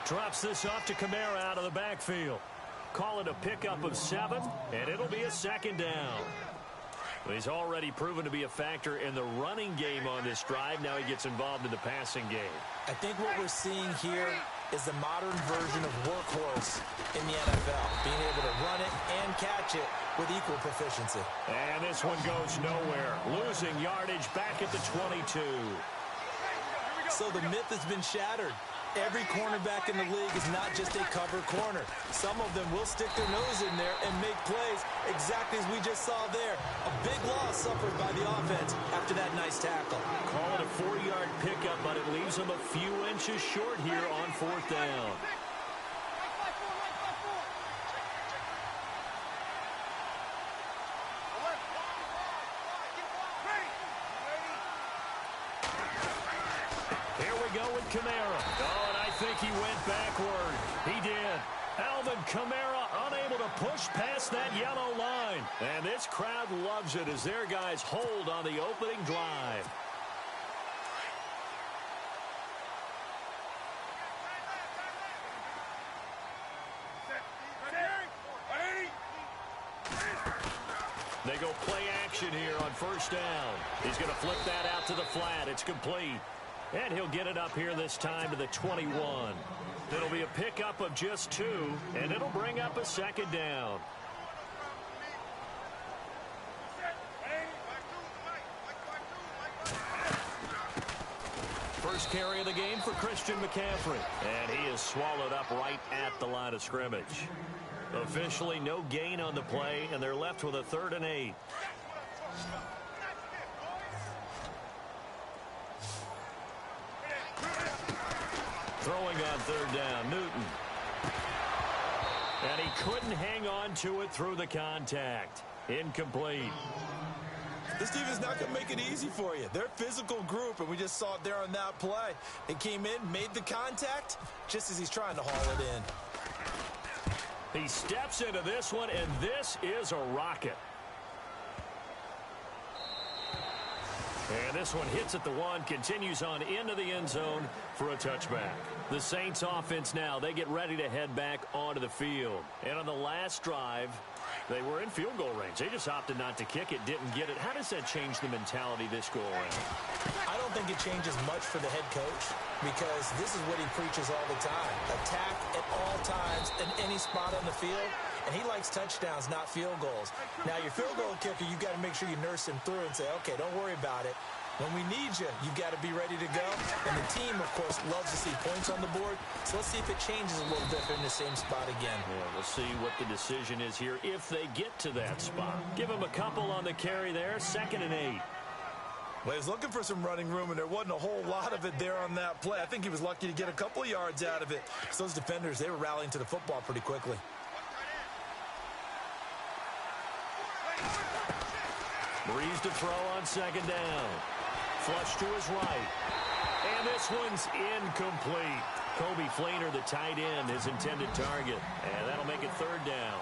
Drops this off to Kamara out of the backfield. Call it a pickup of 7, and it'll be a second down. He's already proven to be a factor in the running game on this drive. Now he gets involved in the passing game. I think what we're seeing here is the modern version of workhorse in the NFL, being able to run it and catch it with equal proficiency. And this one goes nowhere. Losing yardage back at the 22. So the myth has been shattered. Every cornerback in the league is not just a cover corner. Some of them will stick their nose in there and make plays exactly as we just saw there. A big loss suffered by the offense after that nice tackle. Call it a 4-yard pickup, but it leaves them a few inches short here on 4th down. Here we go with Kamara. Oh, and I think he went backward. He did. Alvin Kamara unable to push past that yellow line. And this crowd loves it as their guys hold on the opening drive. They go play action here on 1st down. He's going to flip that out to the flat. It's complete. And he'll get it up here this time to the 21. It'll be a pickup of just 2, and it'll bring up a second down. First carry of the game for Christian McCaffrey. And he is swallowed up right at the line of scrimmage. Officially no gain on the play, and they're left with a 3rd and 8. Throwing on 3rd down, Newton. And he couldn't hang on to it through the contact. Incomplete. This defense is not going to make it easy for you. They're a physical group, and we just saw it there on that play. It came in, made the contact, just as he's trying to haul it in. He steps into this one, and this is a rocket. And this one hits at the 1, continues on into the end zone for a touchback. The Saints offense now, they get ready to head back onto the field. And on the last drive, they were in field goal range. They just opted not to kick it, didn't get it. How does that change the mentality this go around? I don't think it changes much for the head coach because this is what he preaches all the time. Attack at all times in any spot on the field. And he likes touchdowns, not field goals. Now, your field goal kicker, you've got to make sure you nurse him through and say, okay, don't worry about it. When we need you, you've got to be ready to go. And the team, of course, loves to see points on the board. So let's see if it changes a little bit in the same spot again. Yeah, we'll see what the decision is here if they get to that spot. Give him a couple on the carry there, 2nd and 8. Well, he was looking for some running room, and there wasn't a whole lot of it there on that play. I think he was lucky to get a couple of yards out of it. So those defenders, they were rallying to the football pretty quickly. Breeze to throw on 2nd down. Flush to his right. And this one's incomplete. Kobe Fleener, the tight end, his intended target. And that'll make it 3rd down.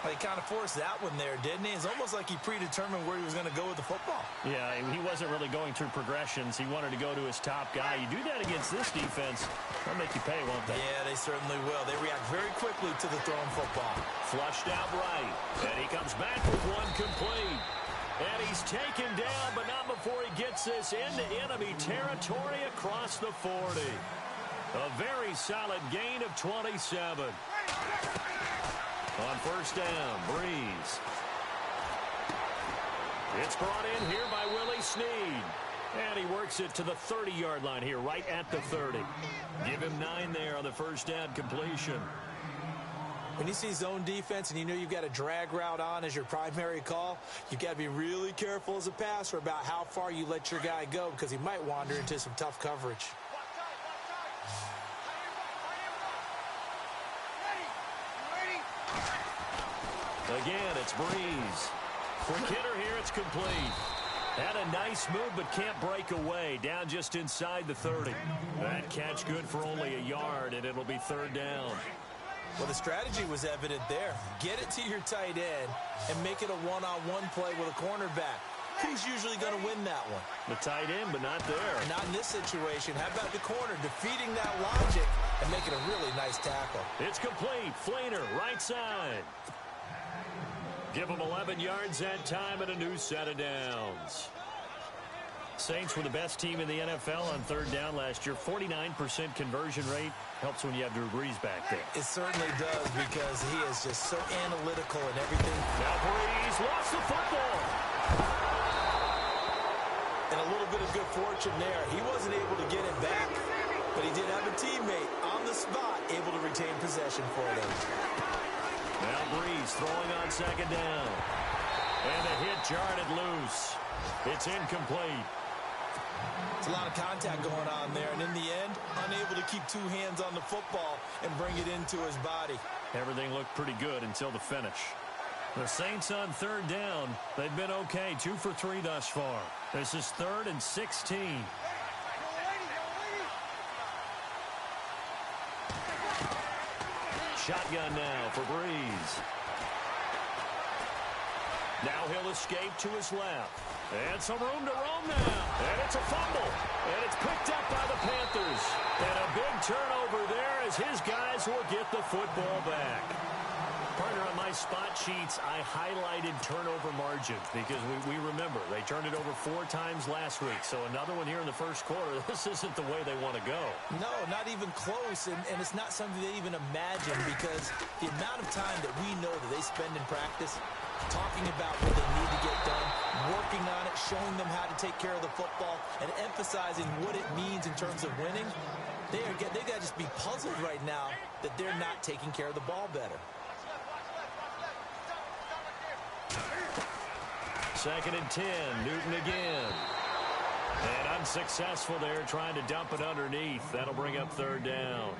Well, he kind of forced that one there, didn't he? It's almost like he predetermined where he was going to go with the football. Yeah, he wasn't really going through progressions. He wanted to go to his top guy. You do that against this defense, they'll make you pay, won't they? Yeah, they certainly will. They react very quickly to the thrown football. Flushed out right. And he comes back with one complete. And he's taken down, but not before he gets this into enemy territory across the 40. A very solid gain of 27. On 1st down, Breeze. It's brought in here by Willie Snead. And he works it to the 30-yard line here, right at the 30. Give him 9 there on the 1st down completion. When you see zone defense and you know you've got a drag route on as your primary call, you've got to be really careful as a passer about how far you let your guy go because he might wander into some tough coverage. Again, it's Breeze. Quick hitter here, it's complete. Had a nice move, but can't break away. Down just inside the 30. That catch good for only a yard, and it'll be 3rd down. Well, the strategy was evident there. Get it to your tight end and make it a one-on-one play with a cornerback. who's usually going to win that one? The tight end, but not there. Not in this situation. How about the corner defeating that logic and making a really nice tackle? It's complete. Flainer, right side. Give them 11 yards that time and a new set of downs. Saints were the best team in the NFL on third down last year. 49% conversion rate. Helps when you have Drew Brees back there. It certainly does because he is just so analytical and everything. Now Brees lost the football. And a little bit of good fortune there. He wasn't able to get it back, but he did have a teammate on the spot able to retain possession for them. Now Brees throwing on second down. And the hit jarred it loose. It's incomplete. It's a lot of contact going on there, and in the end, unable to keep two hands on the football and bring it into his body. Everything looked pretty good until the finish. The Saints on third down. They've been okay, 2 for 3 thus far. This is 3rd and 16. Shotgun now for Brees. Now he'll escape to his left. And some room to roam now. And it's a fumble. And it's picked up by the Panthers. And a big turnover there as his guys will get the football back. Partner, on my spot sheets, I highlighted turnover margin because we remember they turned it over 4 times last week. So another one here in the first quarter. This isn't the way they want to go. No, not even close. And it's not something they even imagine because the amount of time that we know that they spend in practice talking about what they need to get done, working on it, showing them how to take care of the football, and emphasizing what it means in terms of winning. They got to just be puzzled right now that they're not taking care of the ball better. 2nd and 10, Newton again. And unsuccessful there, trying to dump it underneath. That'll bring up 3rd down.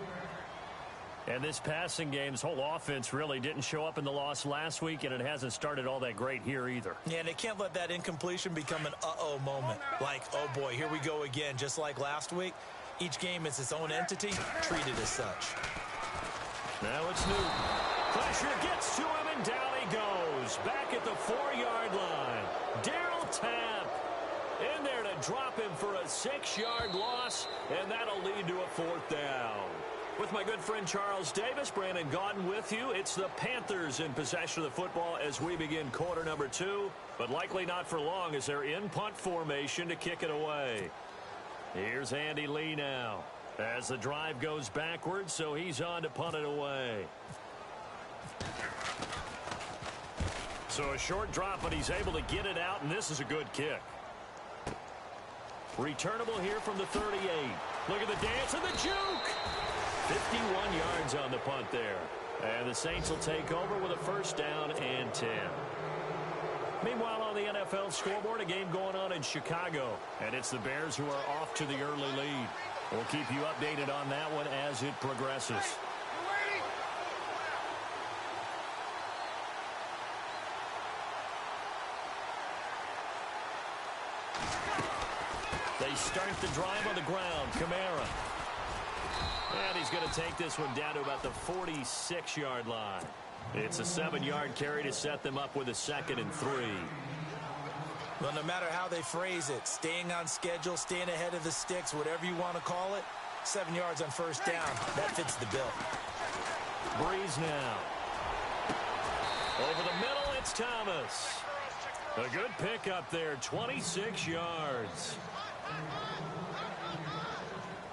And this passing game's whole offense really didn't show up in the loss last week, and it hasn't started all that great here either. Yeah, and they can't let that incompletion become an uh-oh moment. Like, oh boy, here we go again, just like last week. Each game is its own entity, treated as such. Now it's Newton. Pressure gets to him, and down he goes. Back at the 4-yard line. Darryl Tapp in there to drop him for a 6-yard loss, and that'll lead to a 4th down. With my good friend Charles Davis, Brandon Gaudin with you. It's the Panthers in possession of the football as we begin quarter number 2, but likely not for long as they're in punt formation to kick it away. Here's Andy Lee now as the drive goes backwards, so he's on to punt it away. So a short drop, but he's able to get it out, and this is a good kick. Returnable here from the 38. Look at the dance and the juke. 51 yards on the punt there. And the Saints will take over with a 1st down and 10. Meanwhile, on the NFL scoreboard, a game going on in Chicago. And it's the Bears who are off to the early lead. We'll keep you updated on that one as it progresses. They start the drive on the ground. Kamara. And he's going to take this one down to about the 46-yard line. It's a 7-yard carry to set them up with a 2nd and 3. Well, no matter how they phrase it, staying on schedule, staying ahead of the sticks, whatever you want to call it, 7 yards on 1st down, that fits the bill. Brees now. Over the middle, it's Thomas. A good pickup there, 26 yards.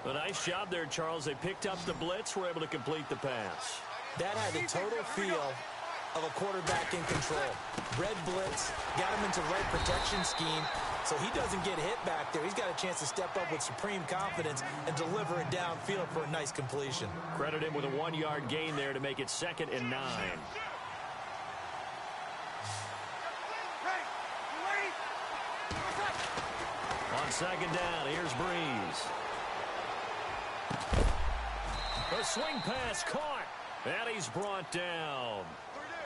A nice job there, Charles. They picked up the blitz, were able to complete the pass. That had the total feel of a quarterback in control. Red blitz, got him into the right protection scheme, so he doesn't get hit back there. He's got a chance to step up with supreme confidence and deliver it downfield for a nice completion. Credit him with a 1-yard gain there to make it 2nd and 9. On 2nd down, here's Brees. A swing pass caught, and he's brought down.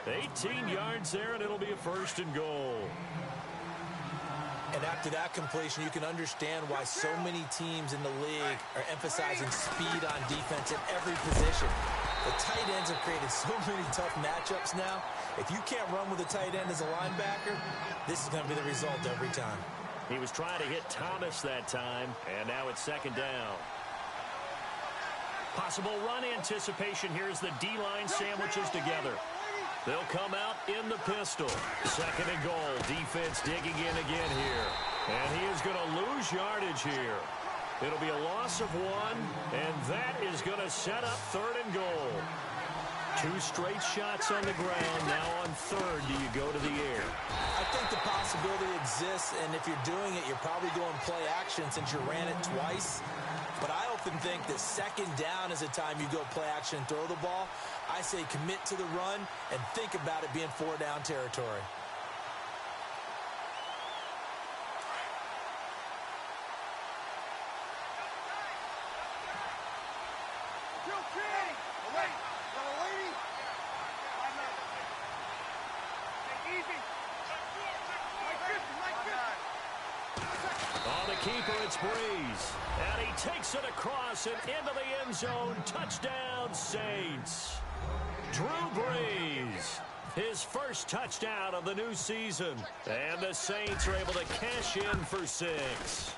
18 yards there, and it'll be a 1st and goal. And after that completion, you can understand why so many teams in the league are emphasizing speed on defense at every position. The tight ends have created so many tough matchups now. If you can't run with a tight end as a linebacker, this is going to be the result every time. He was trying to hit Thomas that time, and now it's second down. Possible run anticipation here as the D-line sandwiches together. They'll come out in the pistol. Second and goal. Defense digging in again here. And he is going to lose yardage here. It'll be a loss of 1, and that is going to set up third and goal. 2 straight shots on the ground. Now on third, do you go to the air? I think the possibility exists, and if you're doing it, you're probably going play action since you ran it twice. But I often think that second down is a time you go play action and throw the ball. I say commit to the run and think about it being 4-down territory. On the keeper, it's Breeze. And he takes it across and into the end zone. Touchdown, Saints. Drew Brees, his first touchdown of the new season. And the Saints are able to cash in for 6.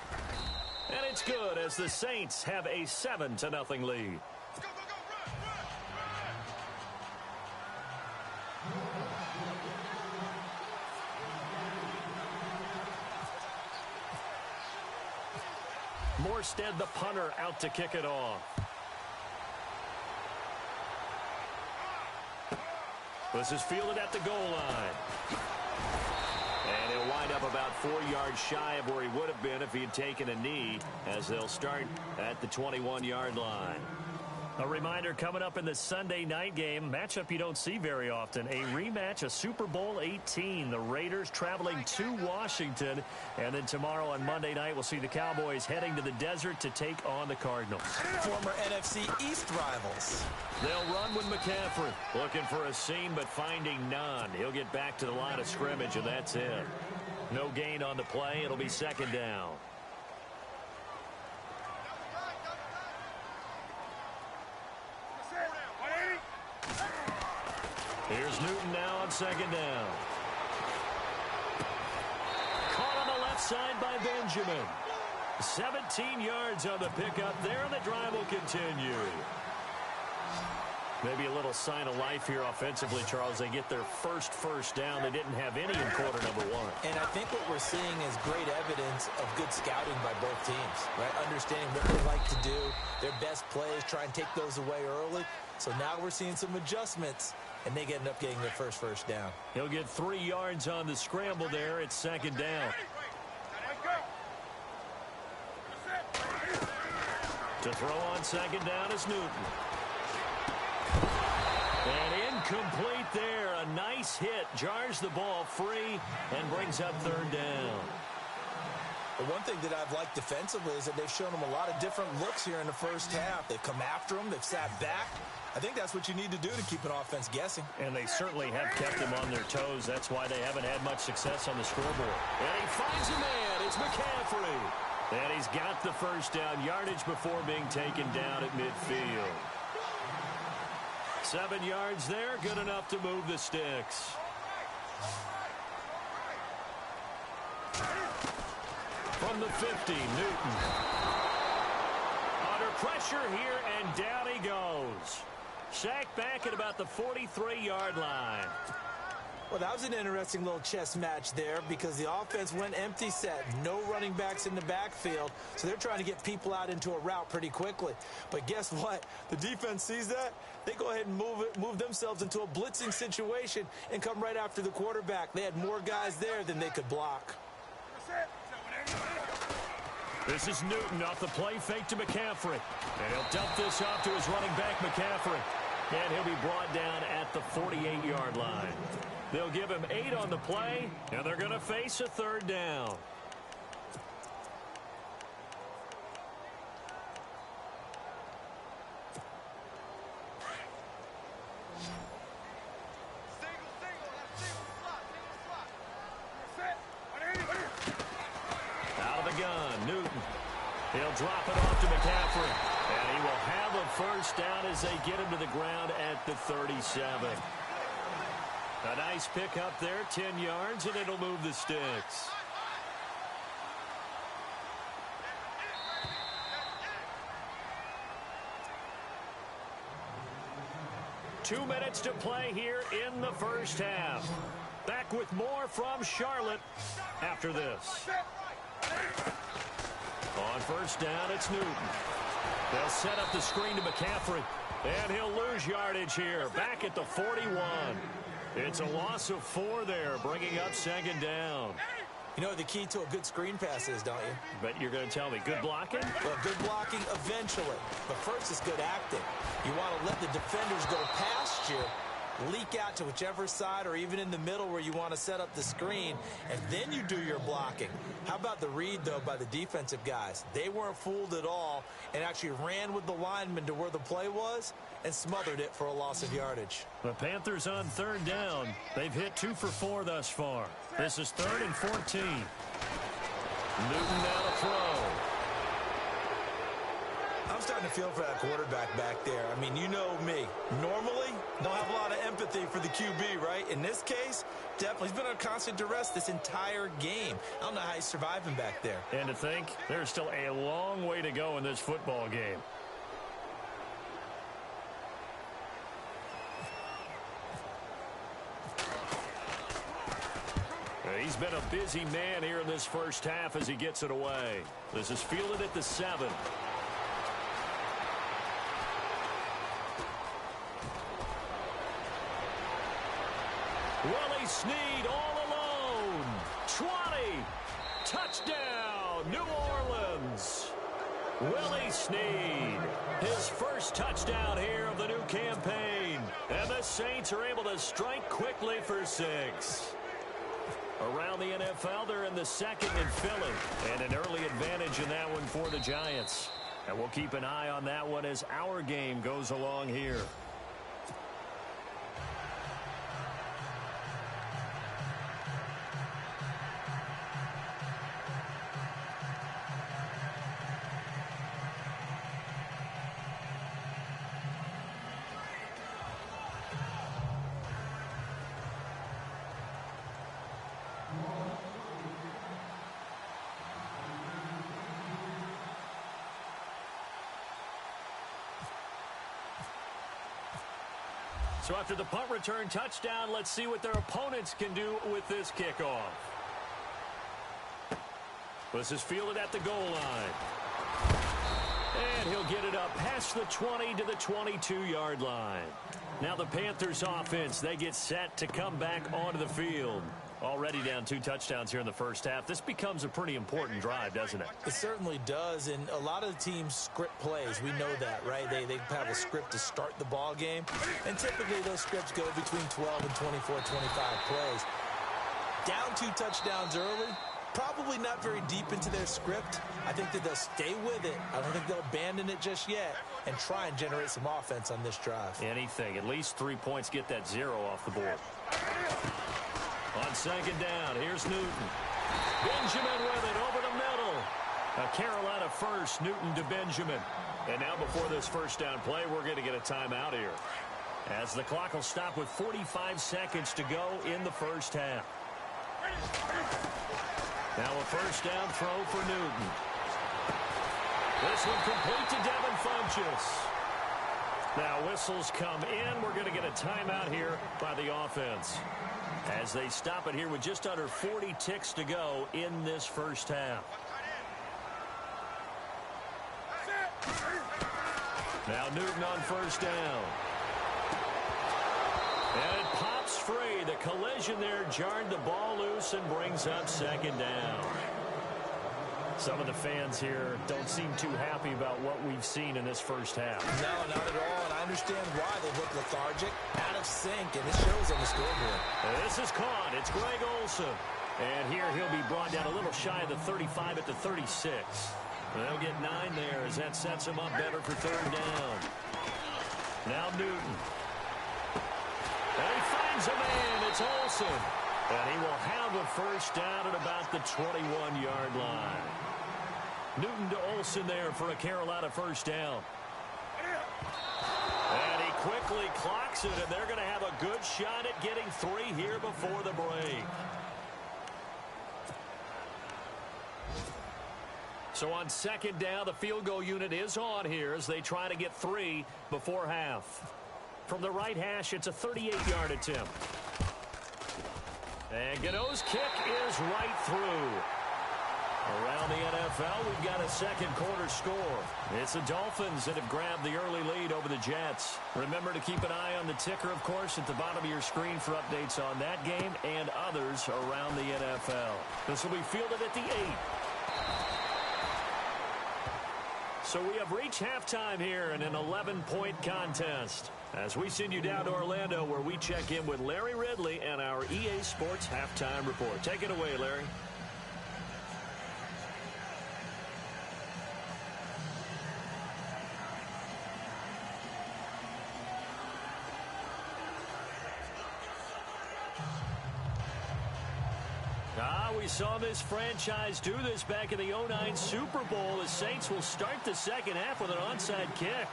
And it's good as the Saints have a 7-0 lead. Morstead, the punter, out to kick it off. This is fielded at the goal line. And he'll wind up about 4 yards shy of where he would have been if he had taken a knee, as they'll start at the 21-yard line. A reminder coming up in the Sunday night game, matchup you don't see very often, a rematch of Super Bowl 18. The Raiders traveling to Washington, and then tomorrow on Monday night we'll see the Cowboys heading to the desert to take on the Cardinals. Former NFC East rivals. They'll run with McCaffrey, looking for a seam but finding none. He'll get back to the line of scrimmage, and that's it. No gain on the play. It'll be second down. Here's Newton now on second down. Caught on the left side by Benjamin. 17 yards on the pickup there, and the drive will continue. Maybe a little sign of life here offensively, Charles. They get their first down. They didn't have any in quarter number 1. And I think what we're seeing is great evidence of good scouting by both teams, right? Understanding what they like to do, their best plays, try and take those away early. So now we're seeing some adjustments, and they end up getting their first down. He'll get 3 yards on the scramble there. It's second down. To throw on second down is Newton. And incomplete there. A nice hit. Jars the ball free and brings up third down. The one thing that I've liked defensively is that they've shown them a lot of different looks here in the first half. They've come after them. They've sat back. I think that's what you need to do to keep an offense guessing. And they certainly have kept them on their toes. That's why they haven't had much success on the scoreboard. And he finds a man. It's McCaffrey. And he's got the first down. Yardage before being taken down at midfield. 7 yards there. Good enough to move the sticks. From the 50, Newton. Under pressure here, and down he goes. Sacked back at about the 43-yard line. Well, that was an interesting little chess match there because the offense went empty set. No running backs in the backfield, so they're trying to get people out into a route pretty quickly. But guess what? The defense sees that. They go ahead and move themselves into a blitzing situation and come right after the quarterback. They had more guys there than they could block. This is Newton off the play fake to McCaffrey. And he'll dump this off to his running back, McCaffrey. And he'll be brought down at the 48-yard line. They'll give him 8 on the play, and they're going to face a third down. Out of the gun, Newton. He'll drop it off to McCaffrey. And he will have a first down as they get him to the ground at the 37. A nice pick up there, 10 yards, and it'll move the sticks. Two minutes to play here in the first half. Back with more from Charlotte after this. On first down, it's Newton. They'll set up the screen to McCaffrey, and he'll lose yardage here. Back at the 41. It's a loss of 4 there, bringing up second down. You know what the key to a good screen pass is, don't you? But you're going to tell me, good blocking? Well, good blocking eventually. But first is good acting. You want to let the defenders go past you, leak out to whichever side or even in the middle where you want to set up the screen, and then you do your blocking. How about the read, though, by the defensive guys? They weren't fooled at all and actually ran with the lineman to where the play was and smothered it for a loss of yardage. The Panthers on third down. They've hit 2 for 4 thus far. This is 3rd and 14. Newton now to throw. I'm starting to feel for that quarterback back there. I mean, you know me. Normally, don't have a lot of empathy for the QB, right? In this case, definitely. He's been under constant duress this entire game. I don't know how he's surviving back there. And to think, there's still a long way to go in this football game. He's been a busy man here in this first half as he gets it away. This is fielded at the 7. Willie Snead all alone. 20. Touchdown, New Orleans. Willie Snead, his first touchdown here of the new campaign. And the Saints are able to strike quickly for 6. Around the NFL, they're in the 2nd in Philly. And an early advantage in that one for the Giants. And we'll keep an eye on that one as our game goes along here. So after the punt return touchdown, let's see what their opponents can do with this kickoff. This is fielded at the goal line. And he'll get it up past the 20 to the 22-yard line. Now the Panthers offense, they get set to come back onto the field. Already down 2 touchdowns here in the first half. This becomes a pretty important drive, doesn't it? It certainly does, and a lot of the teams script plays. We know that, right? They have a script to start the ball game, and typically those scripts go between 12 and 24, 25 plays. Down 2 touchdowns early, probably not very deep into their script. I think that they'll stay with it. I don't think they'll abandon it just yet and try and generate some offense on this drive. Anything. At least 3 points, get that 0 off the board. On second down, here's Newton. Benjamin with it over the middle. A Carolina first, Newton to Benjamin. And now before this first down play, we're going to get a timeout here, as the clock will stop with 45 seconds to go in the first half. Now a first down throw for Newton. This one complete to Devin Funchess. Now whistles come in. We're going to get a timeout here by the offense, as they stop it here with just under 40 ticks to go in this first half. Now Newton on first down. And it pops free. The collision there jarred the ball loose and brings up second down. Some of the fans here don't seem too happy about what we've seen in this first half. No, not at all, and I understand why they look lethargic, out of sync, and it shows on the scoreboard. This is caught. It's Greg Olsen. And here he'll be brought down a little shy of the 35 at the 36. They'll get 9 there as that sets him up better for third down. Now Newton. And he finds a man. It's Olsen. And he will have a first down at about the 21-yard line. Newton to Olsen there for a Carolina first down. nicely clocks it, and they're going to have a good shot at getting 3 here before the break. So on second down, the field goal unit is on here as they try to get 3 before half. From the right hash, it's a 38-yard attempt. And Gano's kick is right through. Around the NFL, we've got a second quarter score. It's the Dolphins that have grabbed the early lead over the Jets. Remember to keep an eye on the ticker, of course, at the bottom of your screen for updates on that game and others around the NFL. This will be fielded at the 8. So we have reached halftime here in an 11-point contest. As we send you down to Orlando, where we check in with Larry Ridley and our EA Sports Halftime Report. Take it away, Larry. We saw this franchise do this back in the 2009 Super Bowl. The Saints will start the second half with an onside kick.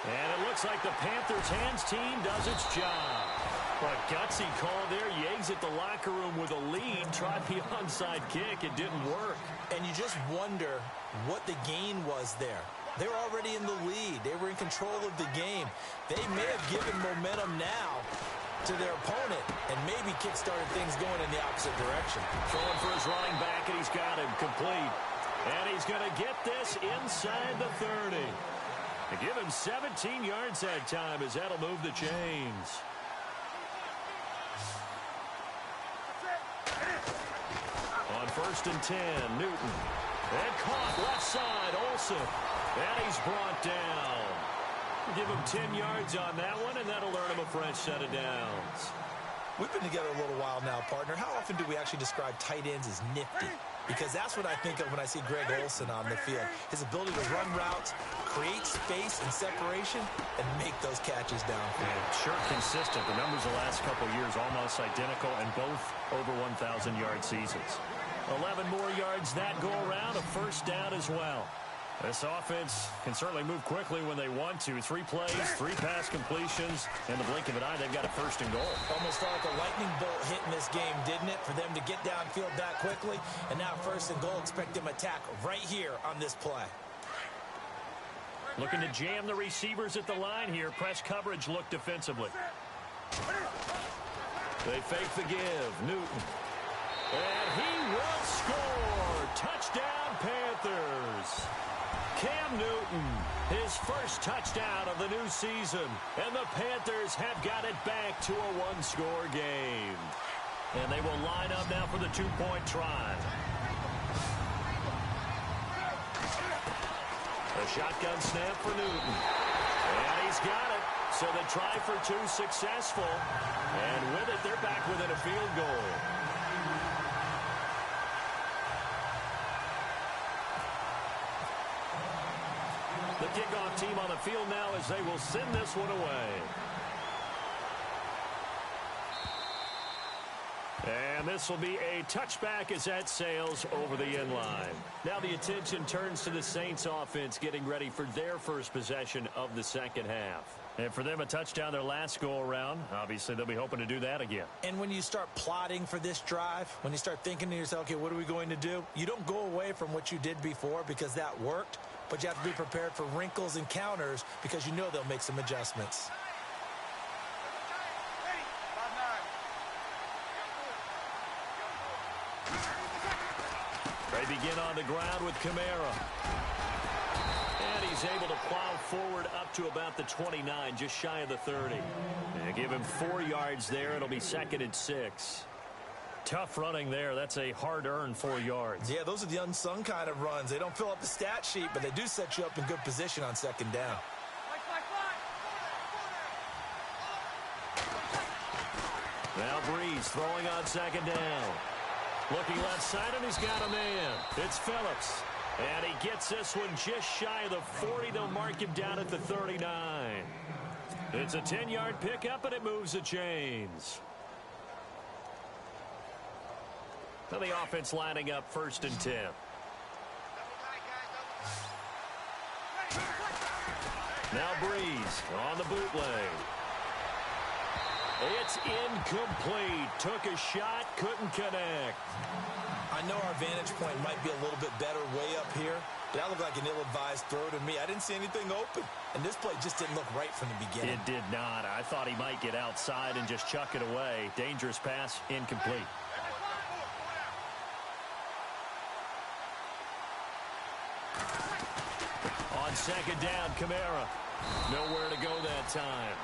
And it looks like the Panthers' hands team does its job. But gutsy call there. Yates at the locker room with a lead. Tried the onside kick. It didn't work. And you just wonder what the gain was there. They were already in the lead. They were in control of the game. They may have given momentum now to their opponent and maybe kick-started things going in the opposite direction. Throwing for his running back, and he's got him complete. And he's going to get this inside the 30. To give him 17 yards that time, as that'll move the chains. On 1st and 10, Newton. And caught left side, Olsen. And he's brought down. Give him 10 yards on that one, and that'll earn him a fresh set of downs. We've been together a little while now, partner. How often do we actually describe tight ends as nifty? Because that's what I think of when I see Greg Olsen on the field. His ability to run routes, create space and separation, and make those catches downfield. Sure consistent. The numbers the last couple years almost identical, and both over 1,000-yard seasons. 11 more yards that go around, a first down as well. This offense can certainly move quickly when they want to. 3 plays, 3 pass completions. In the blink of an eye, they've got a first and goal. Almost felt like a lightning bolt hit in this game, didn't it? For them to get downfield that quickly. And now first and goal, expect them attack right here on this play. Looking to jam the receivers at the line here. Press coverage look defensively. They fake the give. Newton. And he will score. Touchdown, Panthers. Cam Newton, his first touchdown of the new season. And the Panthers have got it back to a 1-score game. And they will line up now for the 2-point try. A shotgun snap for Newton. And he's got it. So the try for 2 successful. And with it, they're back within a field goal. The kickoff team on the field now as they will send this one away. And this will be a touchback as that sails over the end line. Now the attention turns to the Saints offense getting ready for their first possession of the second half. And for them, a touchdown their last go-around. Obviously, they'll be hoping to do that again. And when you start plotting for this drive, when you start thinking to yourself, okay, what are we going to do? You don't go away from what you did before because that worked. But you have to be prepared for wrinkles and counters because you know they'll make some adjustments. They begin on the ground with Kamara. And he's able to plow forward up to about the 29, just shy of the 30. And give him 4 yards there. It'll be 2nd and 6. Tough running there. That's a hard-earned 4 yards. Yeah, those are the unsung kind of runs. They don't fill up the stat sheet, but they do set you up in good position on second down. Now Breeze throwing on second down. Looking left side, and he's got a man. It's Phillips. And he gets this one just shy of the 40. They'll mark him down at the 39. It's a 10-yard pickup, and it moves the chains. So the offense lining up 1st and 10. Now Breeze on the bootleg. It's incomplete. Took a shot, couldn't connect. I know our vantage point might be a little bit better way up here, but that looked like an ill-advised throw to me. I didn't see anything open, and this play just didn't look right from the beginning. It did not. I thought he might get outside and just chuck it away. Dangerous pass, incomplete. On 2nd down, Kamara. Nowhere to go that time.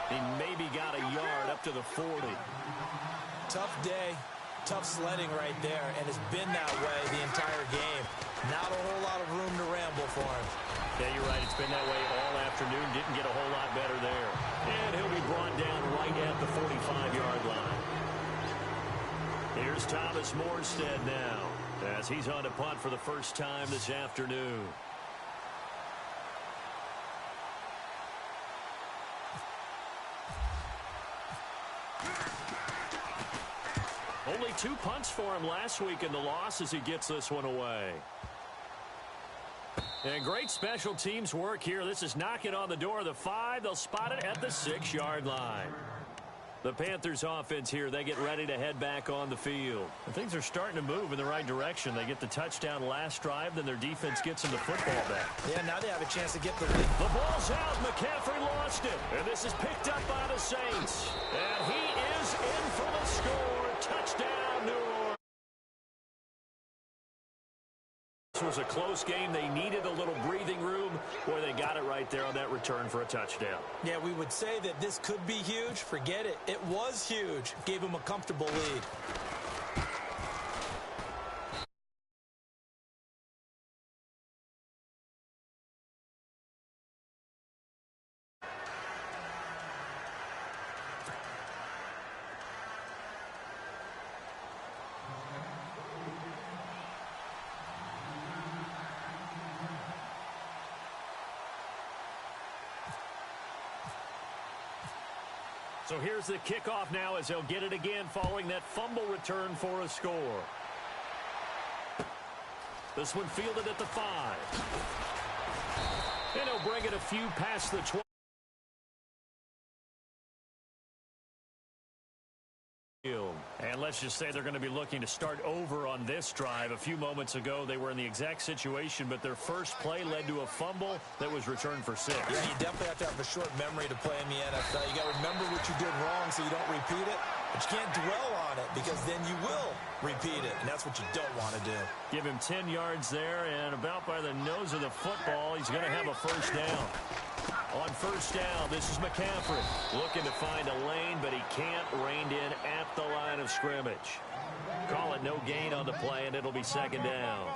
He maybe got a yard up to the 40. Tough day, tough sledding right there, and it's been that way the entire game. Not a whole lot of room to ramble for him. Yeah, you're right. It's been that way all afternoon. Didn't get a whole lot better there. And he'll be brought down right at the 45-yard line. Here's Thomas Morstead now, as he's on to punt for the first time this afternoon. Only 2 punts for him last week in the loss as he gets this one away. And great special teams work here. This is knocking on the door of the 5. They'll spot it at the 6-yard line. The Panthers offense here, they get ready to head back on the field. And things are starting to move in the right direction. They get the touchdown last drive, then their defense gets them the football back. Yeah, now they have a chance to get the lead. The ball's out. McCaffrey lost it. And this is picked up by the Saints. And he is in for the score. Touchdown, New Orleans. This was a close game. They needed a little breathing room. Boy, they got it right there on that return for a touchdown. Yeah, we would say that this could be huge. Forget it. It was huge. Gave them a comfortable lead. So here's the kickoff now as they'll get it again following that fumble return for a score. This one fielded at the 5. And he'll bring it a few past the 20. And let's just say they're going to be looking to start over on this drive. A few moments ago, they were in the exact situation, but their first play led to a fumble that was returned for 6. Yeah, you definitely have to have a short memory to play in the NFL. You got to remember what you did wrong so you don't repeat it, but you can't dwell on it because then you will repeat it, and that's what you don't want to do. Give him 10 yards there, and about by the nose of the football, he's going to have a first down. On first down, this is McCaffrey looking to find a lane, but he can't. Reined in at the line of scrimmage. Call it no gain on the play, and it'll be 2nd down.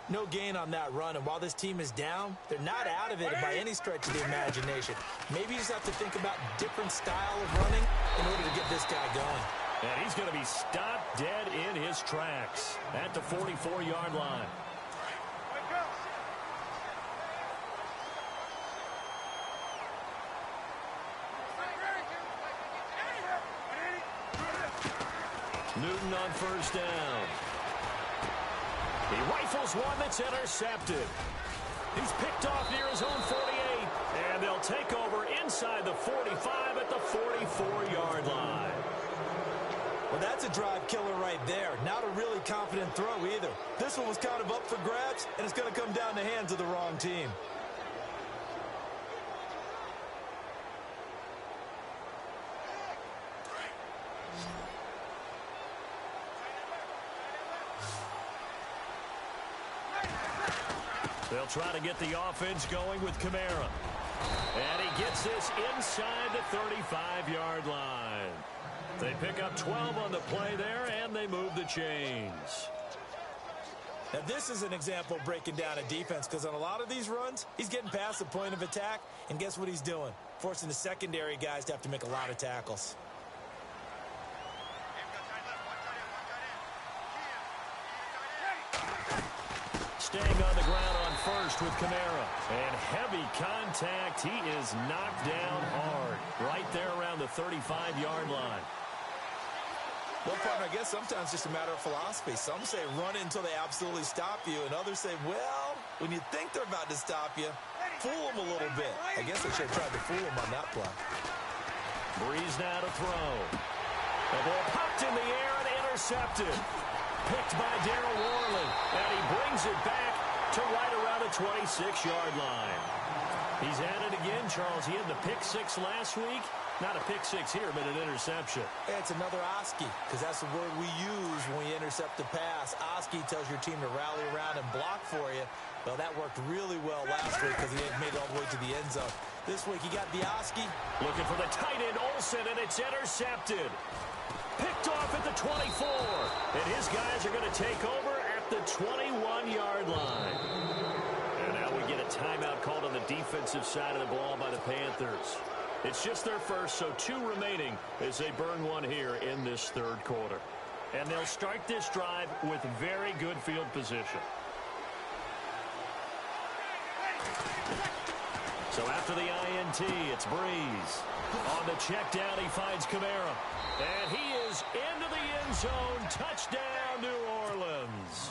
No gain on that run, and while this team is down, they're not out of it by any stretch of the imagination. Maybe you just have to think about different style of running in order to get this guy going. And he's going to be stopped dead in his tracks at the 44-yard line. Newton on first down. He rifles one that's intercepted. He's picked off near his own 48. And they'll take over inside the 45 at the 44-yard line. Well, that's a drive killer right there. Not a really confident throw either. This one was kind of up for grabs, and it's going to come down the hands of the wrong team. They'll try to get the offense going with Kamara. And he gets this inside the 35-yard line. They pick up 12 on the play there, and they move the chains. Now, this is an example of breaking down a defense, because on a lot of these runs, he's getting past the point of attack, and guess what he's doing? Forcing the secondary guys to have to make a lot of tackles. Staying on the ground on first with Kamara. And heavy contact. He is knocked down hard. Right there around the 35-yard line. Well, partner, I guess sometimes it's just a matter of philosophy. Some say run until they absolutely stop you, and others say, well, when you think they're about to stop you, fool them a little bit. I guess they should have tried to fool them on that play. Breeze now to throw. The ball popped in the air and intercepted. Picked by Darryl Worley, and he brings it back to right around the 26-yard line. He's at it again, Charles. He had the pick six last week. Not a pick six here, but an interception. It's another Oski, because that's the word we use when we intercept the pass. Oski tells your team to rally around and block for you. Well, that worked really well last week because he made it all the way to the end zone. This week, he got the Oski. Looking for the tight end, Olsen, and it's intercepted. Picked off at the 24. And his guys are going to take over at the 21-yard line. And now we get a timeout called on the defensive side of the ball by the Panthers. It's just their first, so 2 remaining as they burn one here in this third quarter. And they'll start this drive with very good field position. So after the INT, it's Breeze. On the check down, he finds Kamara. And he is into the end zone. Touchdown, New Orleans.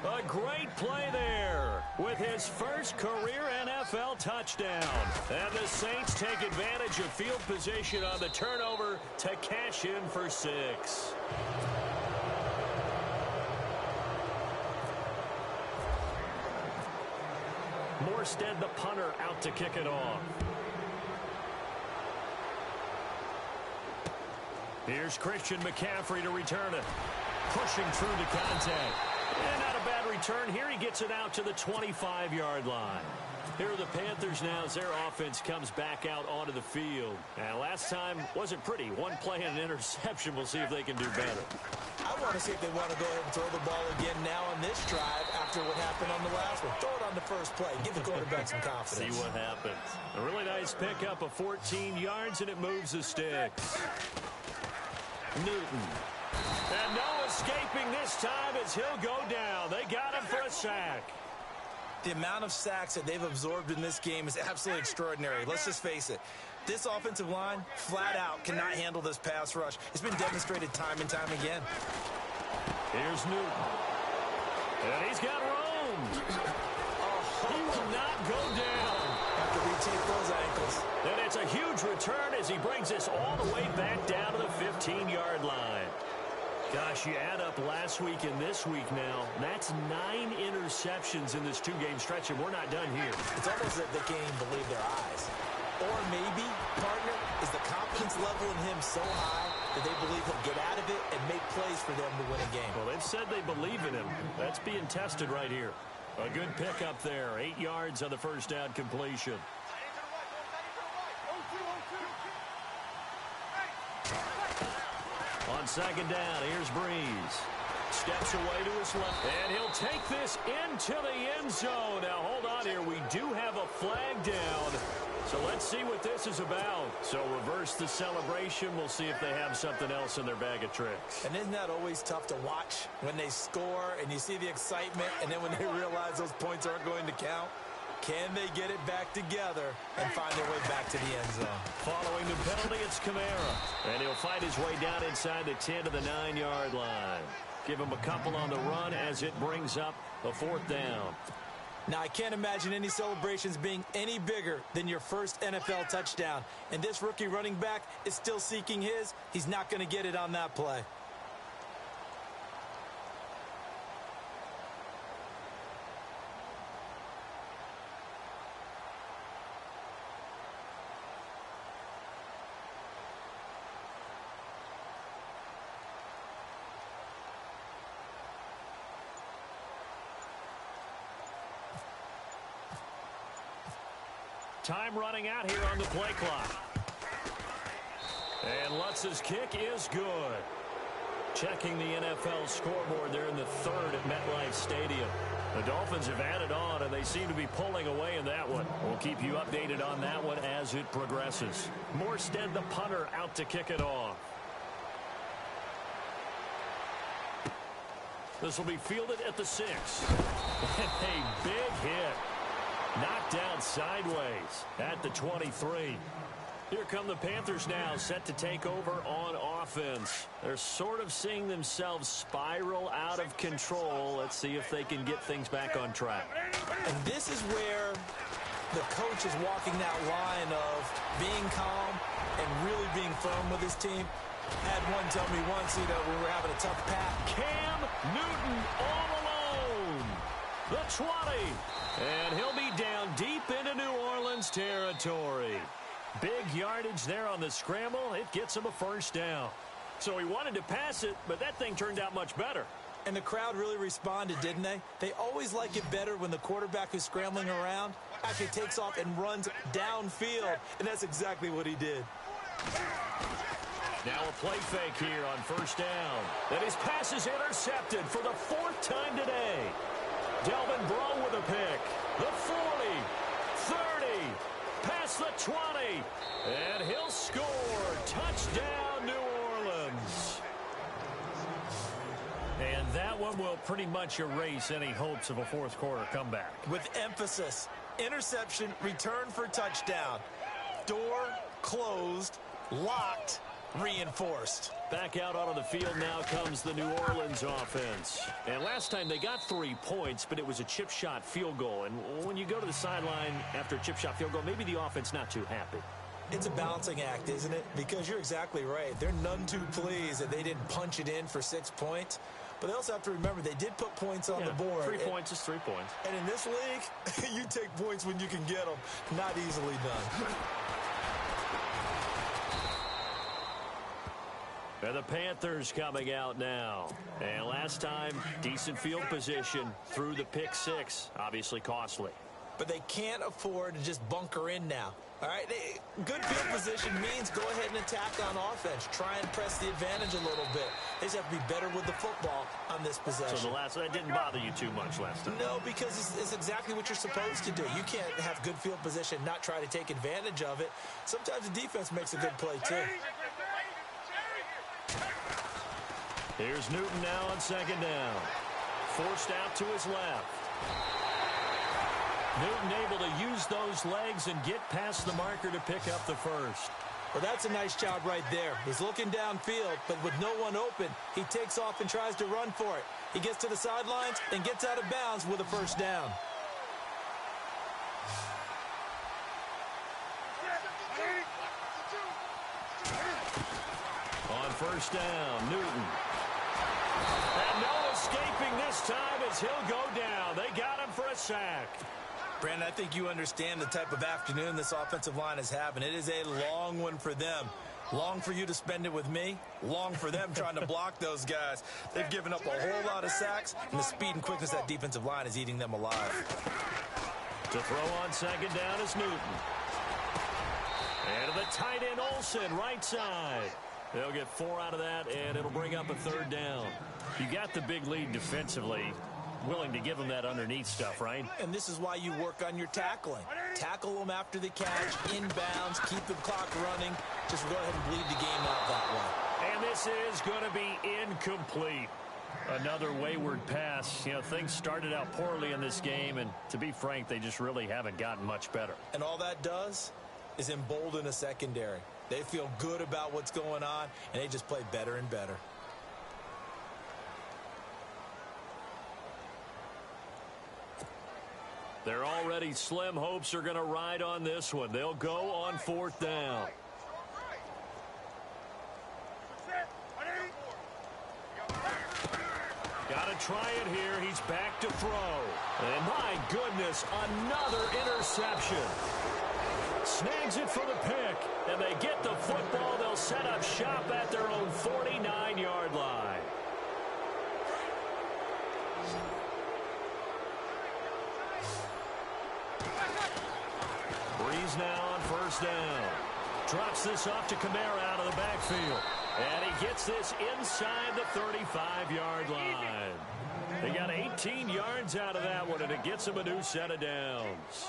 A great play there with his first career NFL touchdown. And the Saints take advantage of field position on the turnover to cash in for 6. Morstead, the punter, out to kick it off. Here's Christian McCaffrey to return it. Pushing through the contact. And not a bad return here. He gets it out to the 25-yard line. Here are the Panthers now as their offense comes back out onto the field. And last time wasn't pretty. One play and an interception. We'll see if they can do better. I want to see if they want to go ahead and throw the ball again now on this drive after what happened on the last one. Throw it on the first play. Give the quarterback some confidence. See what happens. A really nice pickup of 14 yards, and it moves the sticks. Newton. And no escaping this time as he'll go down. They got him for a sack. The amount of sacks that they've absorbed in this game is absolutely extraordinary. Let's just face it. This offensive line, flat out, cannot handle this pass rush. It's been demonstrated time and time again. Here's Newton. And he's got room. He will not go down. Have to retake those ankles. And it's a huge return as he brings this all the way back down to the 15-yard line. Gosh, you add up last week and this week now. That's 9 interceptions in this 2-game stretch, and we're not done here. It's almost as if they can't even believe their eyes. Or maybe, partner, is the confidence level in him so high that they believe he'll get out of it and make plays for them to win a game. Well, they've said they believe in him. That's being tested right here. A good pickup there. 8 yards on the first down completion. On second down, here's Breeze. Steps away to his left, and he'll take this into the end zone. Now, hold on here. We do have a flag down, so let's see what this is about. So reverse the celebration. We'll see if they have something else in their bag of tricks. And isn't that always tough to watch when they score and you see the excitement, and then when they realize those points aren't going to count? Can they get it back together and find their way back to the end zone? Following the penalty, it's Kamara. And he'll fight his way down inside the 10 to the 9-yard line. Give him a couple on the run as it brings up a 4th down. Now, I can't imagine any celebrations being any bigger than your first NFL touchdown. And this rookie running back is still seeking his. He's not going to get it on that play. Time running out here on the play clock. And Lutz's kick is good. Checking the NFL scoreboard there in the 3rd at MetLife Stadium. The Dolphins have added on, and they seem to be pulling away in that one. We'll keep you updated on that one as it progresses. Morstead, the punter, out to kick it off. This will be fielded at the 6. A big hit. Knocked down sideways at the 23. Here come the Panthers now, set to take over on offense. They're sort of seeing themselves spiral out of control. Let's see if they can get things back on track. And this is where the coach is walking that line of being calm and really being firm with his team. Had one tell me once, when we were having a tough patch. Cam Newton all alone. The 20. And he'll be down deep into New Orleans territory. Big yardage there on the scramble. It gets him a first down. So he wanted to pass it, but that thing turned out much better. And the crowd really responded, didn't they? They always like it better when the quarterback who's scrambling around actually takes off and runs downfield. And that's exactly what he did. Now a play fake here on first down. And his pass is intercepted for the 4th time today. Delvin Breaux with a pick. The 40, 30, past the 20. And he'll score. Touchdown, New Orleans. And that one will pretty much erase any hopes of a fourth quarter comeback. With emphasis, interception, return for touchdown. Door closed, locked, reinforced. Back out onto the field now comes the New Orleans offense. And last time they got 3 points, but it was a chip shot field goal. And when you go to the sideline after a chip shot field goal, maybe the offense not too happy. It's a balancing act, isn't it? Because you're exactly right. They're none too pleased that they didn't punch it in for 6 points. But they also have to remember they did put points on the board. 3 points is 3 points. And in this league, you take points when you can get them. Not easily done. And the Panthers coming out now. And last time, decent field position through the pick 6. Obviously costly. But they can't afford to just bunker in now. All right, good field position means go ahead and attack on offense. Try and press the advantage a little bit. They just have to be better with the football on this possession. So that didn't bother you too much last time? No, because it's exactly what you're supposed to do. You can't have good field position and not try to take advantage of it. Sometimes the defense makes a good play, too. Here's Newton now on second down. Forced out to his left. Newton able to use those legs and get past the marker to pick up the first. Well, that's a nice job right there. He's looking downfield, but with no one open, he takes off and tries to run for it. He gets to the sidelines and gets out of bounds with a first down. On first down, Newton. And no escaping this time as he'll go down. They got him for a sack. Brandon, I think you understand the type of afternoon this offensive line is having. It is a long one for them. Long for you to spend it with me. Long for them trying to block those guys. They've given up a whole lot of sacks, and the speed and quickness of that defensive line is eating them alive. To throw on second down is Newton. And to the tight end, Olsen, right side. They'll get 4 out of that, and it'll bring up a third down. You got the big lead defensively. Willing to give them that underneath stuff, right? And this is why you work on your tackling. Tackle them after the catch, inbounds, keep the clock running. Just go ahead and bleed the game out that way. And this is going to be incomplete. Another wayward pass. Things started out poorly in this game, and to be frank, they just really haven't gotten much better. And all that does is embolden a secondary. They feel good about what's going on, and they just play better and better. They're already slim hopes are going to ride on this one. They'll go on fourth down. Got to try it here. He's back to throw. And my goodness, another interception. Snags it for the pick. And they get the football. They'll set up shop at their own 49-yard line. Breeze now on first down. Drops this off to Kamara out of the backfield. And he gets this inside the 35-yard line. They got 18 yards out of that one, and it gets him a new set of downs.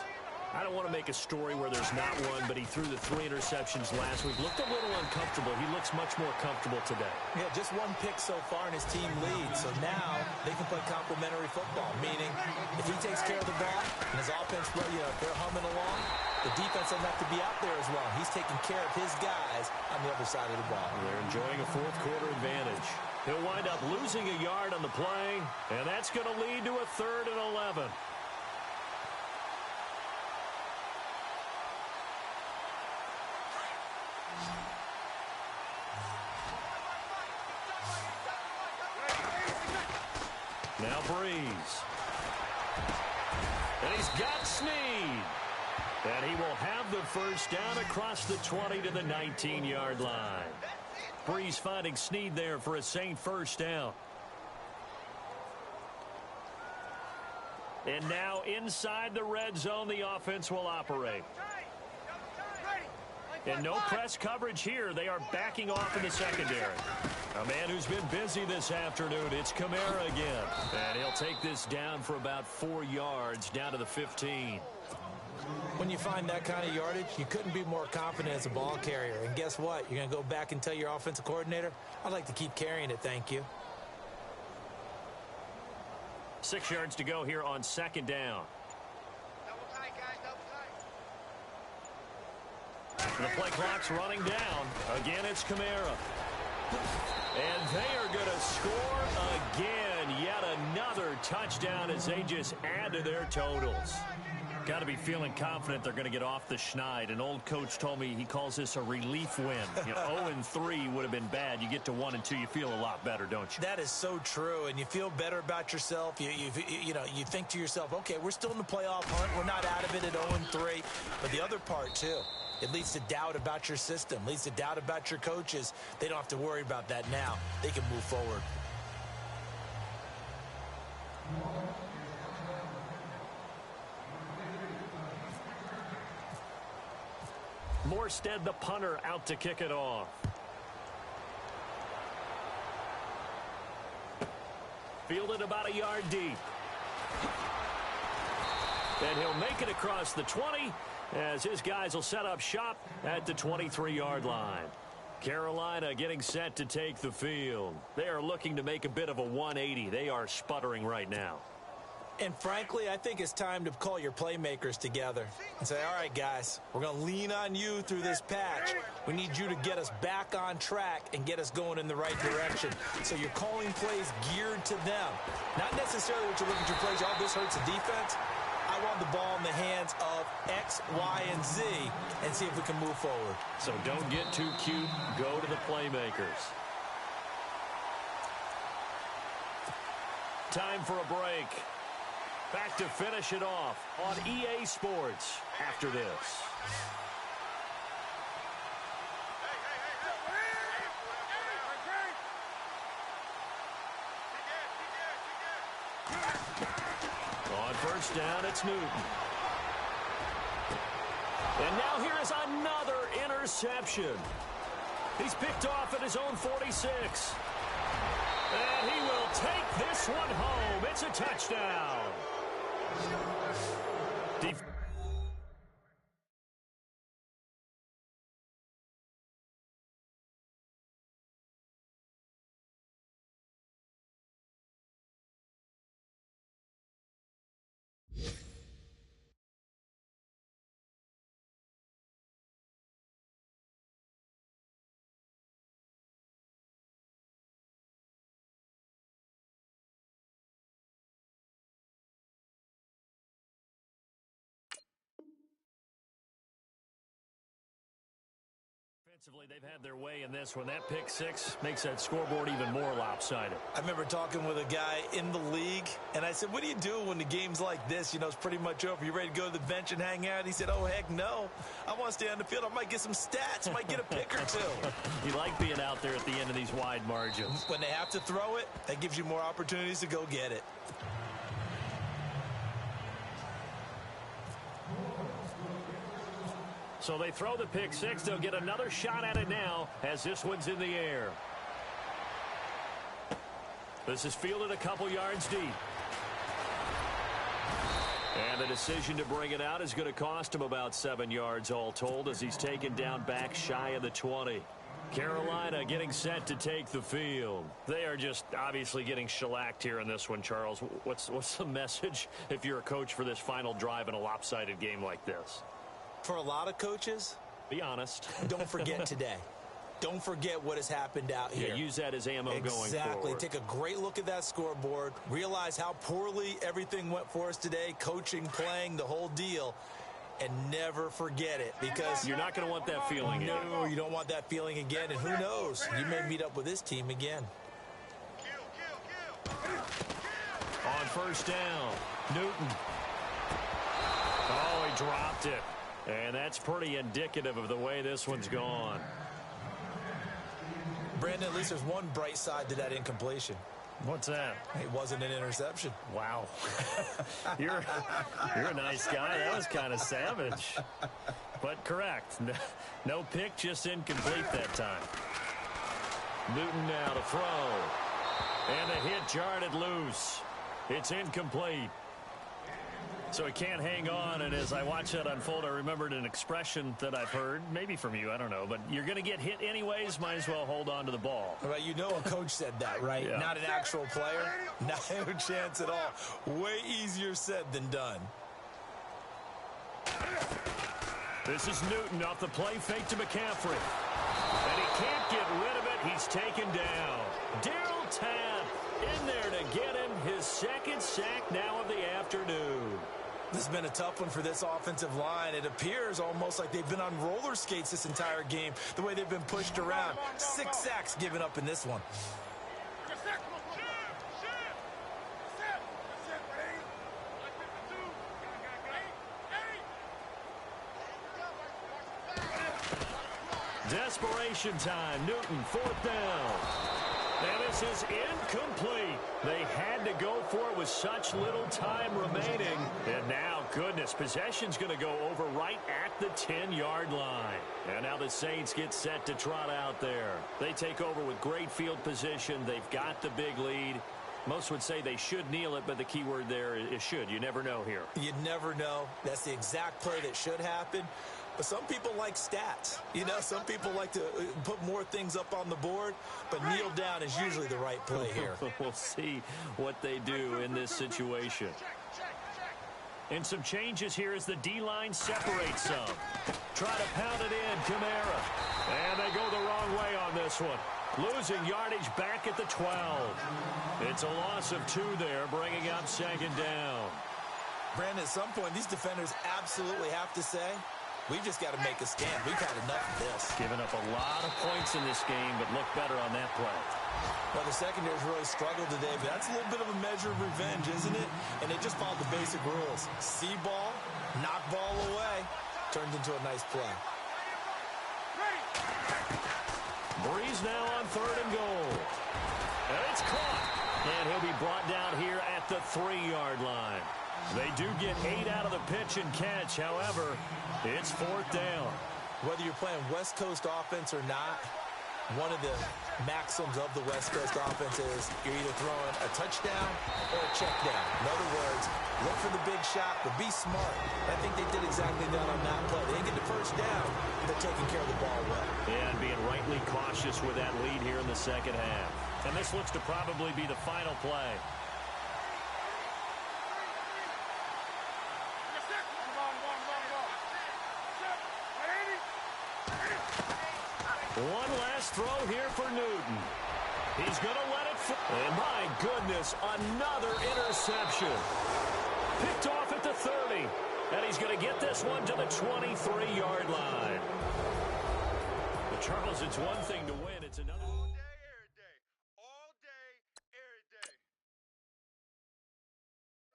I don't want to make a story where there's not one, but he threw the 3 interceptions last week. Looked a little uncomfortable. He looks much more comfortable today. Yeah, just 1 pick so far and his team leads. So now they can play complementary football, meaning if he takes care of the ball and his offense, if they're humming along, the defense doesn't have to be out there as well. He's taking care of his guys on the other side of the ball. They're enjoying a fourth-quarter advantage. He'll wind up losing a yard on the play, and that's going to lead to a 3rd and 11. Now Breeze. And he's got Snead. And he will have the first down across the 20 to the 19-yard line. Breeze finding Snead there for a Saint first down. And now inside the red zone, the offense will operate. And no press coverage here. They are backing off in the secondary. A man who's been busy this afternoon, it's Kamara again. And he'll take this down for about 4 yards down to the 15. When you find that kind of yardage, you couldn't be more confident as a ball carrier. And guess what? You're going to go back and tell your offensive coordinator, I'd like to keep carrying it, thank you. 6 yards to go here on 2nd down. Double tight, guys, double tight. The play clock's running down. Again, it's Kamara. And they are going to score again. Yet another touchdown as they just add to their totals. Got to be feeling confident they're going to get off the schneid. An old coach told me he calls this a relief win. 0-3 would have been bad. You get to 1-2, you feel a lot better, don't you? That is so true, and you feel better about yourself. You think to yourself, okay, we're still in the playoff hunt. We're not out of it at 0-3. But the other part, too, it leads to doubt about your system, leads to doubt about your coaches. They don't have to worry about that now. They can move forward. Morstead, the punter, out to kick it off. Fielded about a yard deep. And he'll make it across the 20 as his guys will set up shop at the 23-yard line. Carolina getting set to take the field. They are looking to make a bit of a 180. They are sputtering right now. And frankly, I think it's time to call your playmakers together and say, all right, guys, we're going to lean on you through this patch. We need you to get us back on track and get us going in the right direction. So you're calling plays geared to them. Not necessarily what you look at your plays, oh, this hurts the defense. I want the ball in the hands of X, Y, and Z and see if we can move forward. So don't get too cute. Go to the playmakers. Time for a break. Back to finish it off on EA Sports after this. On first down, it's Newton. And now here is another interception. He's picked off at his own 46. And he will take this one home. It's a touchdown. Defensively, they've had their way in this one. That pick six makes that scoreboard even more lopsided. I remember talking with a guy in the league, and I said, what do you do when the game's like this? You know, it's pretty much over. You ready to go to the bench and hang out? He said, oh, heck no. I want to stay on the field. I might get some stats. I might get a pick or two. You like being out there at the end of these wide margins. When they have to throw it, that gives you more opportunities to go get it. So they throw the pick six. They'll get another shot at it now as this one's in the air. This is fielded a couple yards deep. And the decision to bring it out is going to cost him about 7 yards all told as he's taken down back shy of the 20. Carolina getting set to take the field. They are just obviously getting shellacked here in this one, Charles. What's the message if you're a coach for this final drive in a lopsided game like this? For a lot of coaches, be honest. Don't forget today. Don't forget what has happened out here. Yeah, use that as ammo going forward. Exactly. Take a great look at that scoreboard. Realize how poorly everything went for us today. Coaching, playing, the whole deal. And never forget it, because you're not going to want that feeling again. No, you don't want that feeling again. And who knows? You may meet up with this team again. On first down, Newton. Oh, he dropped it. And that's pretty indicative of the way this one's gone. Brandon, at least there's one bright side to that incompletion. What's that? It wasn't an interception. Wow. You're a nice guy. That was kind of savage. But correct. No pick, just incomplete that time. Newton now to throw. And the hit jarred it loose. It's incomplete. So he can't hang on, and as I watch that unfold, I remembered an expression that I've heard, maybe from you, I don't know, but you're going to get hit anyways, might as well hold on to the ball. Well, you know a coach said that, right? Yeah. Not an actual player. Not a chance at all. Way easier said than done. This is Newton off the play fake to McCaffrey. And he can't get rid of it. He's taken down. Darryl Tapp in there to get him his second sack now of the afternoon. This has been a tough one for this offensive line. It appears almost like they've been on roller skates this entire game, the way they've been pushed around. 6 sacks given up in this one. Desperation time. Newton, 4th down. And this is incomplete. They had to go for it with such little time remaining. And now, goodness, possession's going to go over right at the 10-yard line. And now the Saints get set to trot out there. They take over with great field position. They've got the big lead. Most would say they should kneel it, but the key word there is should. You never know here. You never know. That's the exact play that should happen. But some people like stats. You know, some people like to put more things up on the board, but kneel down is usually the right play here. We'll see what they do in this situation. And some changes here as the D-line separates some. Try to pound it in, Kamara. And they go the wrong way on this one. Losing yardage back at the 12. It's a loss of 2 there, bringing up 2nd down. Brandon, at some point, these defenders absolutely have to say, we've just got to make a stand. We've had enough of this. Giving up a lot of points in this game, but look better on that play. Well, the secondary's really struggled today, but that's a little bit of a measure of revenge, isn't it? And they just followed the basic rules. See ball, knock ball away, turned into a nice play. Breeze now on 3rd and goal. And it's caught. And he'll be brought down here at the 3-yard line. They do get 8 out of the pitch and catch. However, it's 4th down. Whether you're playing West Coast offense or not, one of the maxims of the West Coast offense is you're either throwing a touchdown or a check down. In other words, look for the big shot, but be smart. I think they did exactly that on that play. They didn't get the first down, but they're taking care of the ball well. And being rightly cautious with that lead here in the second half. And this looks to probably be the final play. One last throw here for Newton. He's going to let it fly. And my goodness, another interception. Picked off at the 30. And he's going to get this one to the 23-yard line. But Charles, it's one thing to win. It's another. All day, every day. All day, every day.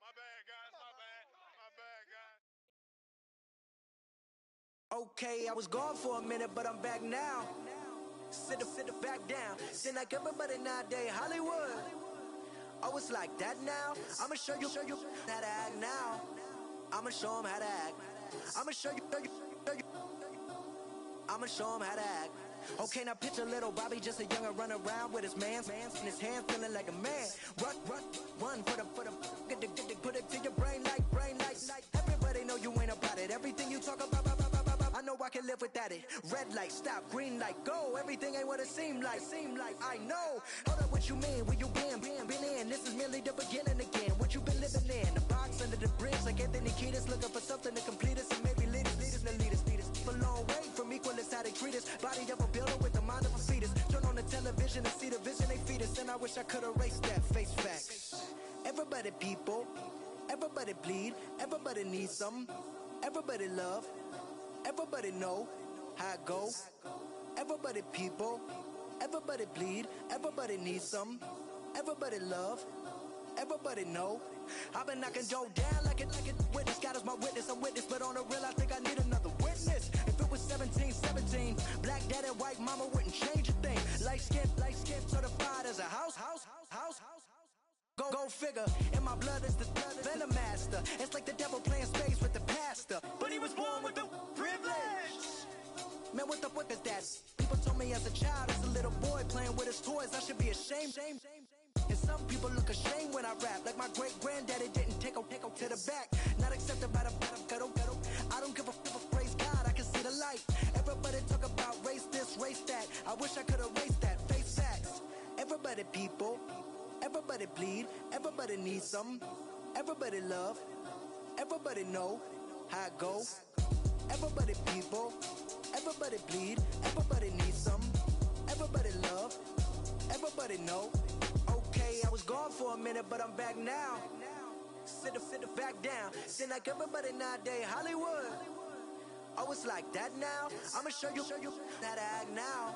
My bad, guys. My bad. My bad, guys. Okay, I was gone for a minute, but I'm back now. Sit back down. Seem like everybody nowadays, Hollywood. Oh, it's like that now? I'ma show you how to act now. I'ma show them how to act. I'ma show you. I'ma show them how to act. Okay, now picture little Bobby, just a younger run around with his man's in his hand, feeling like a man. Run, put it to your brain like. at it. Red light, stop, green light, go. Everything ain't what it seemed like. I know. Hold up, what you mean? Where you been in? This is merely the beginning again. What you been living in? The box under the bridge, like Anthony Kiedis, looking for something to complete us and maybe lead us. A long way from equal is how they treat us. Body of a builder with the mind of a fetus. Turn on the television and see the vision they feed us. And I wish I could erase that. Face facts. Everybody people, everybody bleed, everybody needs some. Everybody love, everybody know how it go. Everybody people, everybody bleed, everybody needs some. Everybody love, everybody know. I've been knocking Joe down like it witness. God is my witness, I'm witness, but on the real I think I need another witness. If it was 17, black daddy, white mama wouldn't change a thing. Light skin, certified as a house. Go figure, in my blood is the venom master. It's like the devil playing spades with the pastor. But he was born with the privilege. Man, what the fuck is that? People told me as a child, as a little boy playing with his toys, I should be ashamed. And some people look ashamed when I rap, like my great granddaddy didn't take to the back. Not accepted by the ghetto. I don't give a praise God, I can see the light. Everybody talk about race this, race that. I wish I could erase that. Face facts. Everybody people, everybody bleed, everybody needs some. Everybody love, everybody know how it go. Everybody people, everybody bleed, everybody needs some. Everybody love, everybody know. Okay, I was gone for a minute, but I'm back now. Sit the back down. Seem like everybody nowadays Hollywood. Oh, it's like that now. I'ma show you how to act now.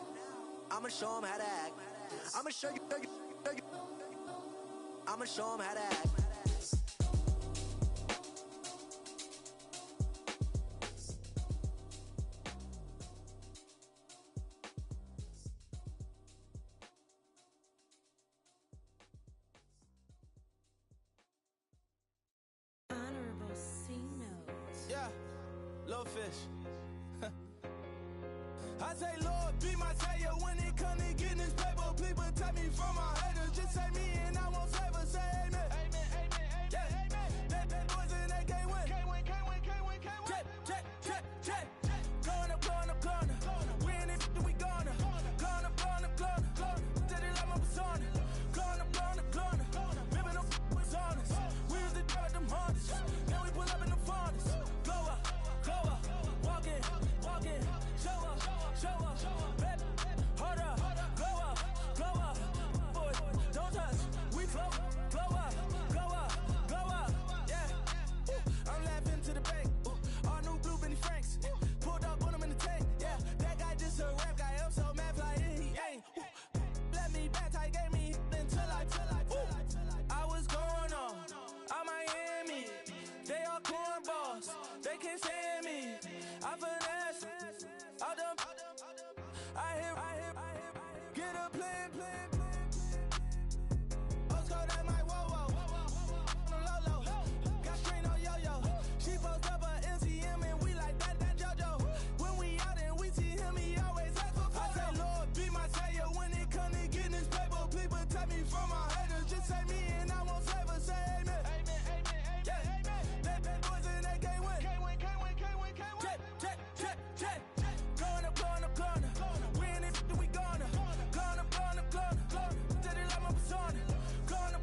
I'ma show them how to act. I'ma show you. I'ma show them how to act. Honorable C notes. Yeah, little fish. I say, Lord, be my savior when it come to getting this paper. Please protect me from my haters. Just say me and I won't save us. Say amen. Yeah. That boys in that can't win. Check. Gonna. We in it, we gonna. Gonna. Did it like my persona. Gonna. Remember them was honest. We used to drag them hardest. Now we pull up in the furnace. Glow up. Walking. Show up. Baby, hold up. Glow up. Boys, don't touch. We float. Glow up. Yeah. I'm laughing to the bank. All new blue Benny Franks. Pulled up on him in the tank. Yeah. That guy just a rap guy. I'm so mad fly in. He ain't. Let me back tight, gave me until I. I was going on Miami. They all cornballs. They can't stand me. I finesse. All them. I hear. Get a plan. Osco, that my whoa. Low. Got strain on yo-yo. She post up a MCM and we like that JoJo. When we out and we see him, he always ask for photo. I say, Lord, be my savior when it come to getting this paper. Please protect me from my haters. Just say me and I won't save us. Say amen. Yeah. That boys in that can't win. Check. Gonna. We in it, we gonna. Gonna. Did it like my persona. Gonna.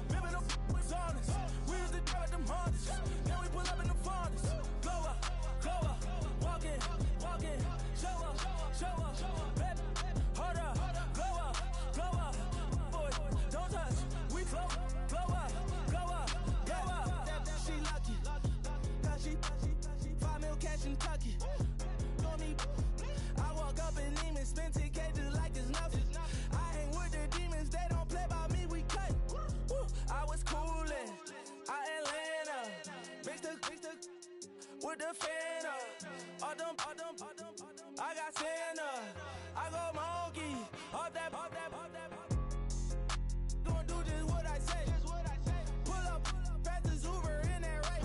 Remember them was honest. We used to drag them hardest. Now we pull up in the furnace. Glow up. Walking. Show up. Baby, hold up. Glow up. Boys, don't touch. We float. Glow up. She lucky. Cause she 5 mil cash in Kentucky. Know me. I walk up in demons, spend 10K just like it's nothing. I hang with the demons, they don't play by me, we cut. I was coolin', Atlanta, mixed with the fan up. All them, I got Santa, I go monkey, all that. Gonna do just what I say. Pull up, pass the Uber in that right.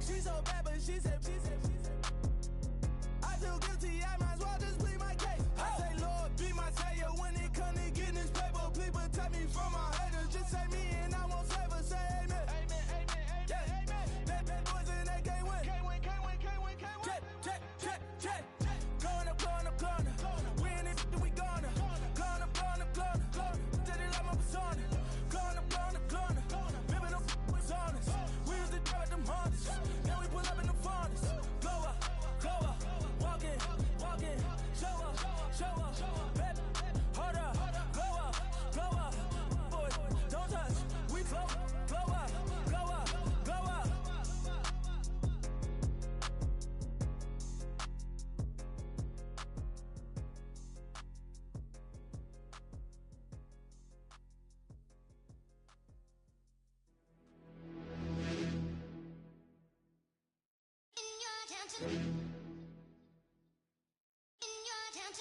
She so bad, but she said. I feel guilty, I might as well just plead my case. I say, Lord, be my savior when it come to getting this paper. Please protect me from my haters. Just say me and I won't save us. Say amen. Yeah. That boys in that can't win.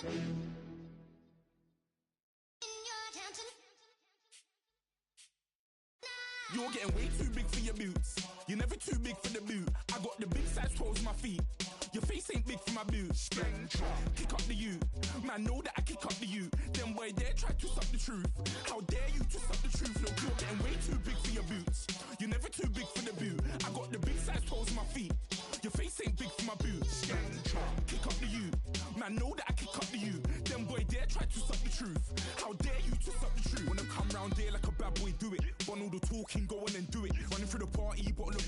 You're getting way too big for your boots. You're never too big for the boot. I got the big size toes on my feet. Your face ain't big for my boots. Kick up the you. Man, know that I kick up the you. Then boy dare try to suck the truth. How dare you to suck the truth? Look, you're getting way too big for your boots. You're never too big for the boot. I got the big size toes on my feet. Your face ain't big for my boots. Kick up the you. Man, know that I kick up the you. Then boy dare try to suck the truth. How dare you to suck the truth? When I come round there like a bad boy, do it. Bun all the talking, go on and do it. Running through the party, bottle up.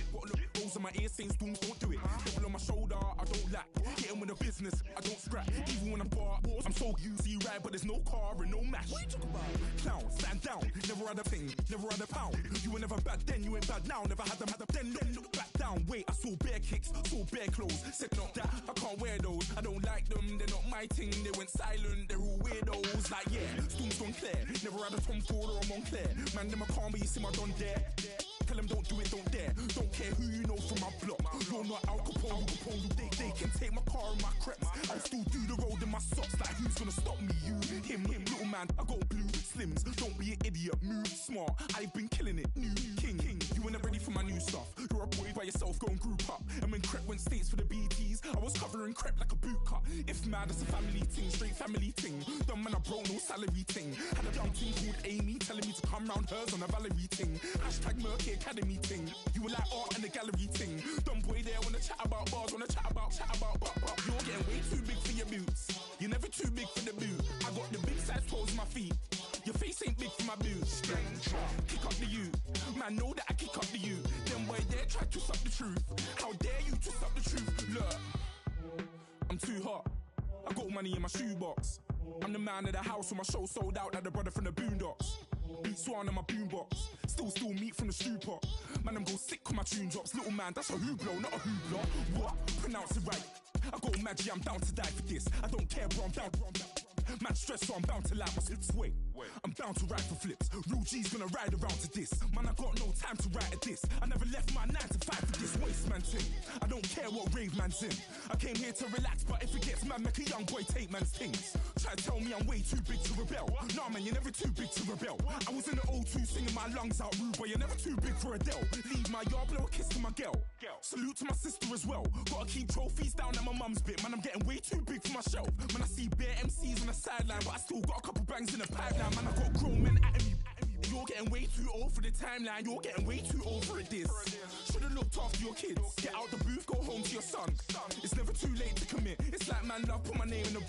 Rolls on my ear saying storms, don't do it. Double on my shoulder, I don't lack. Getting with the business, I don't scrap. Even when I'm bar, I'm so easy right, but there's no car and no match. What you talking about? Clown, stand down. Never had a thing, never had a pound. You were never bad then, you ain't bad now. Never had them, then look back down. Wait, I saw bare kicks, saw bare clothes. Said not that, I can't wear those. I don't like them, they're not my thing. They went silent, they're all weirdos. Like yeah, Storm's gone clear. Never had a Tom Ford or a Montclair. Man, them a calm, but you see my don there. Tell them don't do it, don't dare. Don't care who you know from my block. You're not Al Capone, they can take my car and my creps. I'll still do the road in my socks. Like who's gonna stop me? You, him, little man. I got blue slims. Don't be an idiot, move smart. I've been killing it, new king. You were never ready for my new stuff. You're a boy by yourself, go and group up. And when Crep went states for the BTs, I was covering Crep like a boot cut. If mad, it's a family thing, straight family thing. Dumb man, I broke no salary thing. Had a young thing called Amy telling me to come round hers on a Valerie thing. Hashtag Murky Academy thing. You were like art and the gallery thing. Dumb boy there wanna chat about bars, wanna chat about. You're getting way too big for your boots. You're never too big for the boot. I got the big size toes on my feet. Your face ain't big for my boots. Kick up the you. Man, know that I kick up the you. Then boy dare try to suck the truth. How dare you to suck the truth? Look, I'm too hot. I got money in my shoebox. I'm the man of the house when my show sold out like the brother from the Boondocks. Beat Swan in my boombox. Still meat from the stew pot. Man, I'm go sick when my tune drops. Little man, that's a hooplo, not a hoopla. What? Pronounce it right. I got Maggie, I'm down to die for this. I don't care, bro, I'm down. Man stressed, so I'm bound to like my slips. Wait, I'm bound to ride for flips. Real G's gonna ride around to this. Man, I got no time to write at this. I never left my 9 to 5 for this waste man thing. I don't care what rave man's in. I came here to relax, but if it gets mad, make a young boy take man's things. Try to tell me I'm way too big to rebel. Nah, man, you're never too big to rebel. I was in the O2 singing my lungs out rude, but you're never too big for Adele. Leave my yard, blow a kiss to my girl. Salute to my sister as well. Gotta keep trophies down at my mum's bit. Man, I'm getting way too big for my shelf. Man, I see bare MCs on the sideline, but I still got a couple bangs in the pipeline. Man, I got grown men at me. You're getting way too old for the timeline. You're getting way too old for this. Should've looked after your kids. Get out the booth, go home to your son. It's never too late to commit. It's like man love, put my name in a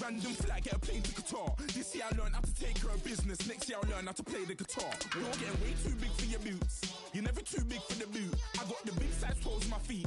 random flat, get a plane to Qatar. This year I learned how to take care of business. Next year I'll learn how to play the guitar. You're getting way too big for your boots. You're never too big for the boot. I got the big size toes on my feet.